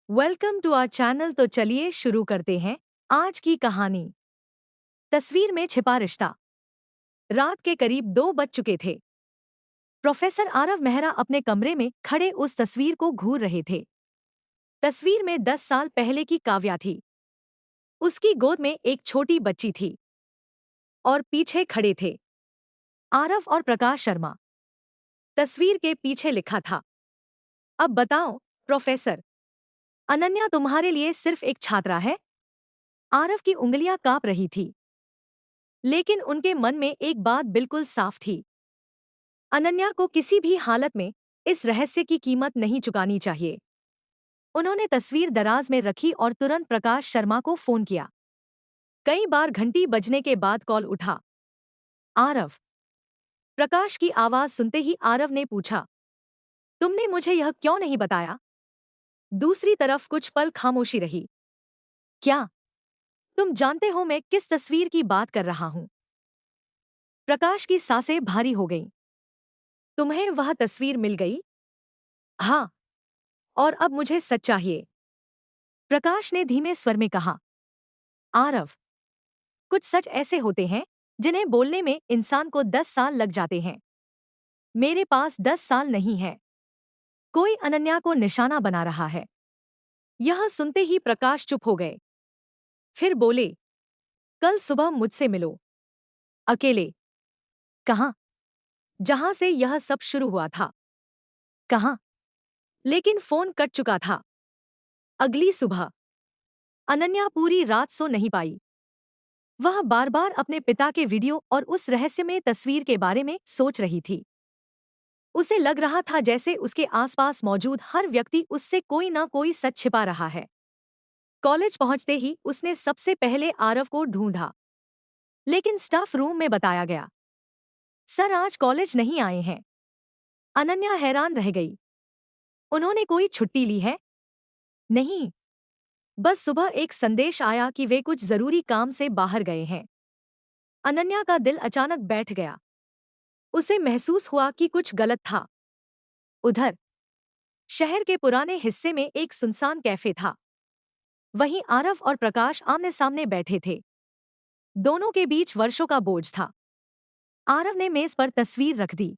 Welcome to our channel. तो चलिए शुरू करते हैं आज की कहानी। तस्वीर में छिपा रिश्ता। रात के करीब 2 बज चुके थे। प्रोफेसर आरव मेहरा अपने कमरे में खड़े उस तस्वीर को घूर रहे थे। तस्वीर में 10 साल पहले की काव्या थी। उसकी गोद में एक छोटी बच्ची थी और पीछे खड़े थे आरव और प्रकाश शर्मा। तस्वीर के पीछे लिखा था, अब बताओ प्रोफेसर, अनन्या तुम्हारे लिए सिर्फ एक छात्रा है। आरव की उंगलियां कांप रही थी, लेकिन उनके मन में एक बात बिल्कुल साफ थी। अनन्या को किसी भी हालत में इस रहस्य की कीमत नहीं चुकानी चाहिए। उन्होंने तस्वीर दराज में रखी और तुरंत प्रकाश शर्मा को फोन किया। कई बार घंटी बजने के बाद कॉल उठा। आरव। प्रकाश की आवाज सुनते ही आरव ने पूछा, तुमने मुझे यह क्यों नहीं बताया? दूसरी तरफ कुछ पल खामोशी रही। क्या तुम जानते हो मैं किस तस्वीर की बात कर रहा हूं? प्रकाश की सांसें भारी हो गईं। तुम्हें वह तस्वीर मिल गई? हाँ, और अब मुझे सच चाहिए, प्रकाश ने धीमे स्वर में कहा। आरव, कुछ सच ऐसे होते हैं जिन्हें बोलने में इंसान को 10 साल लग जाते हैं। मेरे पास 10 साल नहीं है। कोई अनन्या को निशाना बना रहा है। यह सुनते ही प्रकाश चुप हो गए। फिर बोले, कल सुबह मुझसे मिलो। अकेले। कहाँ? जहां से यह सब शुरू हुआ था। कहाँ? लेकिन फोन कट चुका था। अगली सुबह अनन्या पूरी रात सो नहीं पाई। वह बार बार अपने पिता के वीडियो और उस रहस्यमय तस्वीर के बारे में सोच रही थी। उसे लग रहा था जैसे उसके आसपास मौजूद हर व्यक्ति उससे कोई ना कोई सच छिपा रहा है। कॉलेज पहुंचते ही उसने सबसे पहले आरव को ढूंढा, लेकिन स्टाफ रूम में बताया गया, सर आज कॉलेज नहीं आए हैं। अनन्या हैरान रह गई। उन्होंने कोई छुट्टी ली है? नहीं, बस सुबह एक संदेश आया कि वे कुछ जरूरी काम से बाहर गए हैं। अनन्या का दिल अचानक बैठ गया। उसे महसूस हुआ कि कुछ गलत था। उधर शहर के पुराने हिस्से में एक सुनसान कैफे था। वहीं आरव और प्रकाश आमने सामने बैठे थे। दोनों के बीच वर्षों का बोझ था। आरव ने मेज पर तस्वीर रख दी।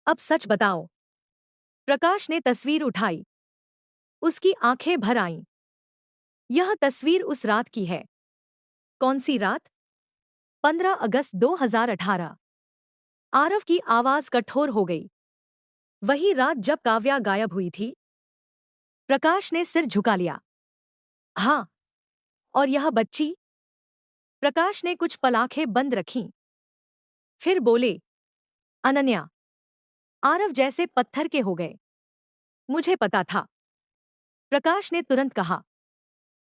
अब सच बताओ। प्रकाश ने तस्वीर उठाई। उसकी आंखें भर आईं। यह तस्वीर उस रात की है। कौन सी रात? 15 अगस्त 2018। आरव की आवाज कठोर हो गई। वही रात जब काव्या गायब हुई थी। प्रकाश ने सिर झुका लिया। हाँ, और यह बच्ची? प्रकाश ने कुछ पल आंखें बंद रखीं। फिर बोले, अनन्या। आरव जैसे पत्थर के हो गए। मुझे पता था, प्रकाश ने तुरंत कहा,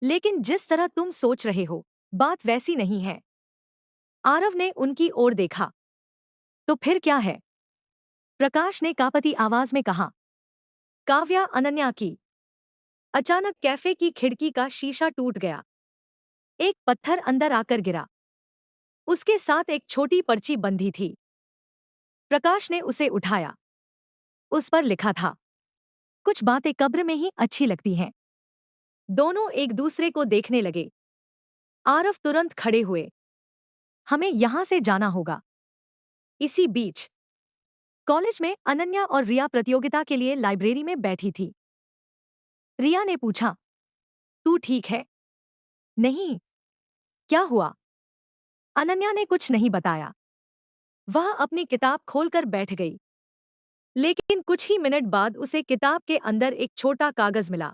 लेकिन जिस तरह तुम सोच रहे हो, बात वैसी नहीं है। आरव ने उनकी ओर देखा। तो फिर क्या है? प्रकाश ने कांपती आवाज में कहा, काव्या अनन्या की। अचानक कैफे की खिड़की का शीशा टूट गया। एक पत्थर अंदर आकर गिरा। उसके साथ एक छोटी पर्ची बंधी थी। प्रकाश ने उसे उठाया। उस पर लिखा था, कुछ बातें कब्र में ही अच्छी लगती हैं। दोनों एक दूसरे को देखने लगे। आरव तुरंत खड़े हुए। हमें यहां से जाना होगा। इसी बीच कॉलेज में अनन्या और रिया प्रतियोगिता के लिए लाइब्रेरी में बैठी थी। रिया ने पूछा, तू ठीक है? नहीं। क्या हुआ? अनन्या ने कुछ नहीं बताया। वह अपनी किताब खोलकर बैठ गई। लेकिन कुछ ही मिनट बाद उसे किताब के अंदर एक छोटा कागज मिला।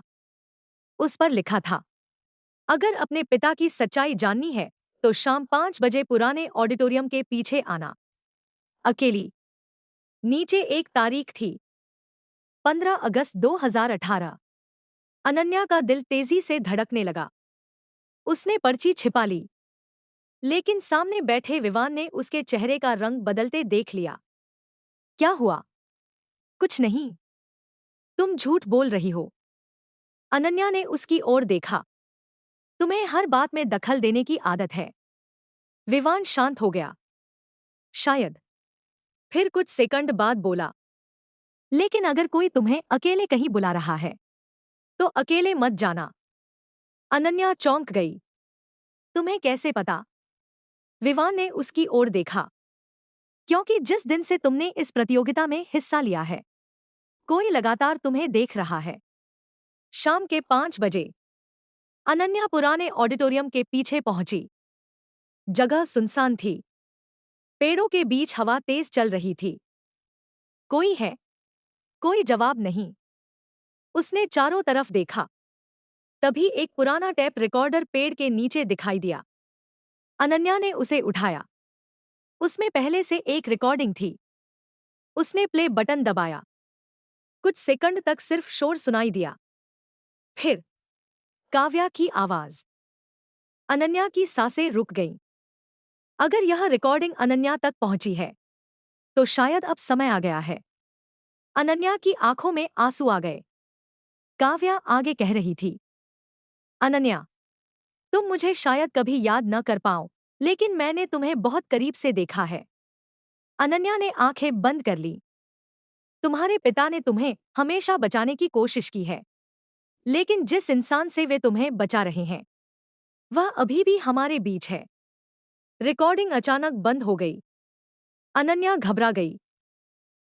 उस पर लिखा था, अगर अपने पिता की सच्चाई जाननी है तो शाम 5 बजे पुराने ऑडिटोरियम के पीछे आना। अकेली। नीचे एक तारीख थी, 15 अगस्त 2018। अनन्या का दिल तेजी से धड़कने लगा। उसने पर्ची छिपा ली, लेकिन सामने बैठे विवान ने उसके चेहरे का रंग बदलते देख लिया। क्या हुआ? कुछ नहीं। तुम झूठ बोल रही हो। अनन्या ने उसकी ओर देखा। तुम्हें हर बात में दखल देने की आदत है। विवान शांत हो गया। शायद। फिर कुछ सेकंड बाद बोला, लेकिन अगर कोई तुम्हें अकेले कहीं बुला रहा है तो अकेले मत जाना। अनन्या चौंक गई। तुम्हें कैसे पता? विवान ने उसकी ओर देखा। क्योंकि जिस दिन से तुमने इस प्रतियोगिता में हिस्सा लिया है, कोई लगातार तुम्हें देख रहा है। शाम के 5 बजे अनन्या पुराने ऑडिटोरियम के पीछे पहुंची। जगह सुनसान थी। पेड़ों के बीच हवा तेज चल रही थी। कोई है? कोई जवाब नहीं। उसने चारों तरफ देखा। तभी एक पुराना टेप रिकॉर्डर पेड़ के नीचे दिखाई दिया। अनन्या ने उसे उठाया। उसमें पहले से एक रिकॉर्डिंग थी। उसने प्ले बटन दबाया। कुछ सेकंड तक सिर्फ शोर सुनाई दिया। फिर काव्या की आवाज। अनन्या की सांसें रुक गईं। अगर यह रिकॉर्डिंग अनन्या तक पहुंची है, तो शायद अब समय आ गया है। अनन्या की आंखों में आंसू आ गए। काव्या आगे कह रही थी, अनन्या, तुम मुझे शायद कभी याद न कर पाओ, लेकिन मैंने तुम्हें बहुत करीब से देखा है। अनन्या ने आंखें बंद कर ली। तुम्हारे पिता ने तुम्हें हमेशा बचाने की कोशिश की है, लेकिन जिस इंसान से वे तुम्हें बचा रहे हैं, वह अभी भी हमारे बीच है। रिकॉर्डिंग अचानक बंद हो गई। अनन्या घबरा गई।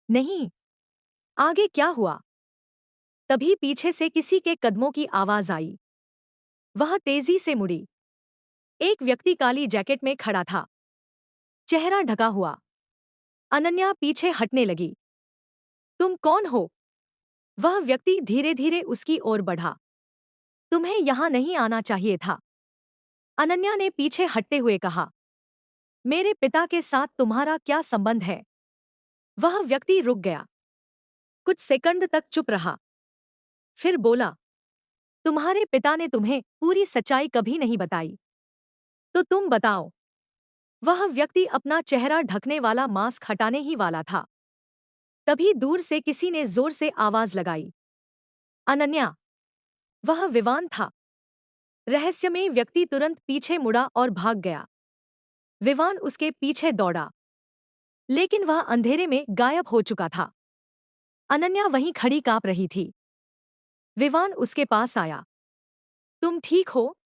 नहीं, आगे क्या हुआ? तभी पीछे से किसी के कदमों की आवाज आई। वह तेजी से मुड़ी। एक व्यक्ति काली जैकेट में खड़ा था, चेहरा ढका हुआ। अनन्या पीछे हटने लगी। तुम कौन हो? वह व्यक्ति धीरे धीरे उसकी ओर बढ़ा। तुम्हें यहां नहीं आना चाहिए था। अनन्या ने पीछे हटते हुए कहा, मेरे पिता के साथ तुम्हारा क्या संबंध है? वह व्यक्ति रुक गया। कुछ सेकंड तक चुप रहा। फिर बोला, तुम्हारे पिता ने तुम्हें पूरी सच्चाई कभी नहीं बताई, तो तुम बताओ। वह व्यक्ति अपना चेहरा ढकने वाला मास्क हटाने ही वाला था। तभी दूर से किसी ने जोर से आवाज लगाई, अनन्या। वह विवान था। रहस्यमय व्यक्ति तुरंत पीछे मुड़ा और भाग गया। विवान उसके पीछे दौड़ा, लेकिन वह अंधेरे में गायब हो चुका था। अनन्या वहीं खड़ी कांप रही थी। विवान उसके पास आया। तुम ठीक हो?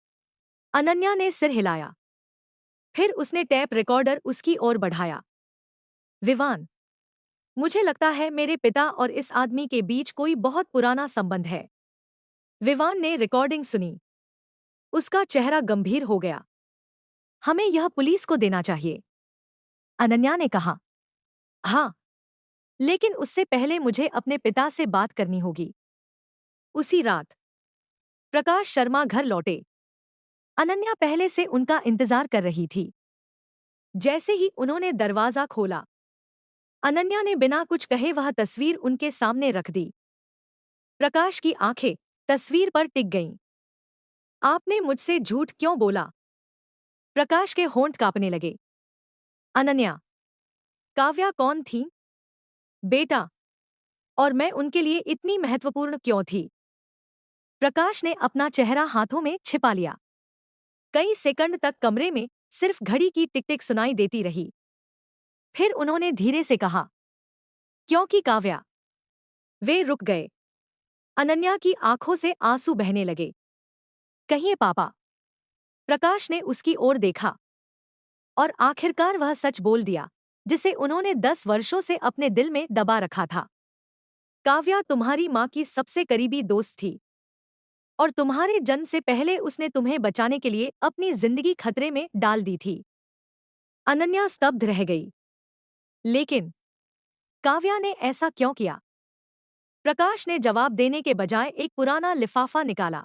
अनन्या ने सिर हिलाया। फिर उसने टेप रिकॉर्डर उसकी ओर बढ़ाया। विवान, मुझे लगता है मेरे पिता और इस आदमी के बीच कोई बहुत पुराना संबंध है। विवान ने रिकॉर्डिंग सुनी। उसका चेहरा गंभीर हो गया। हमें यह पुलिस को देना चाहिए, अनन्या ने कहा। हाँ, लेकिन उससे पहले मुझे अपने पिता से बात करनी होगी। उसी रात प्रकाश शर्मा घर लौटे। अनन्या पहले से उनका इंतजार कर रही थी। जैसे ही उन्होंने दरवाजा खोला, अनन्या ने बिना कुछ कहे वह तस्वीर उनके सामने रख दी। प्रकाश की आंखें तस्वीर पर टिक गईं। आपने मुझसे झूठ क्यों बोला? प्रकाश के होंठ कांपने लगे। अनन्या, काव्या कौन थी? बेटा, और मैं उनके लिए इतनी महत्वपूर्ण क्यों थी? प्रकाश ने अपना चेहरा हाथों में छिपा लिया। कई सेकंड तक कमरे में सिर्फ घड़ी की टिक टिक सुनाई देती रही। फिर उन्होंने धीरे से कहा, क्योंकि काव्या। वे रुक गए। अनन्या की आंखों से आंसू बहने लगे। कहिए पापा। प्रकाश ने उसकी ओर देखा और आखिरकार वह सच बोल दिया, जिसे उन्होंने 10 वर्षों से अपने दिल में दबा रखा था। काव्या तुम्हारी माँ की सबसे करीबी दोस्त थी, और तुम्हारे जन्म से पहले उसने तुम्हें बचाने के लिए अपनी जिंदगी खतरे में डाल दी थी। अनन्या स्तब्ध रह गई। लेकिन काव्या ने ऐसा क्यों किया? प्रकाश ने जवाब देने के बजाय एक पुराना लिफाफा निकाला।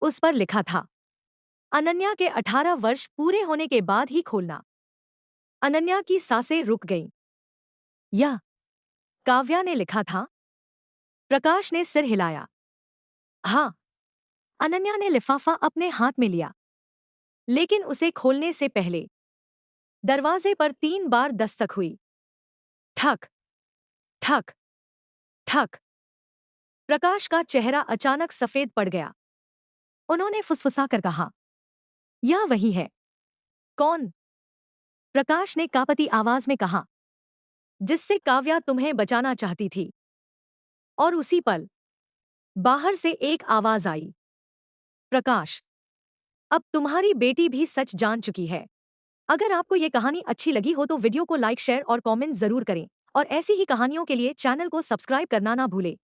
उस पर लिखा था, अनन्या के 18 वर्ष पूरे होने के बाद ही खोलना। अनन्या की सांसें रुक गईं। यह काव्या ने लिखा था? प्रकाश ने सिर हिलाया। हाँ। अनन्या ने लिफाफा अपने हाथ में लिया, लेकिन उसे खोलने से पहले दरवाजे पर 3 बार दस्तक हुई। ठक, ठक, ठक। प्रकाश का चेहरा अचानक सफेद पड़ गया। उन्होंने फुसफुसाकर कहा, यह वही है। कौन? प्रकाश ने कांपती आवाज में कहा, जिससे काव्या तुम्हें बचाना चाहती थी। और उसी पल बाहर से एक आवाज आई। प्रकाश, अब तुम्हारी बेटी भी सच जान चुकी है। अगर आपको ये कहानी अच्छी लगी हो तो वीडियो को लाइक शेयर और कमेंट जरूर करें और ऐसी ही कहानियों के लिए चैनल को सब्सक्राइब करना ना भूलें।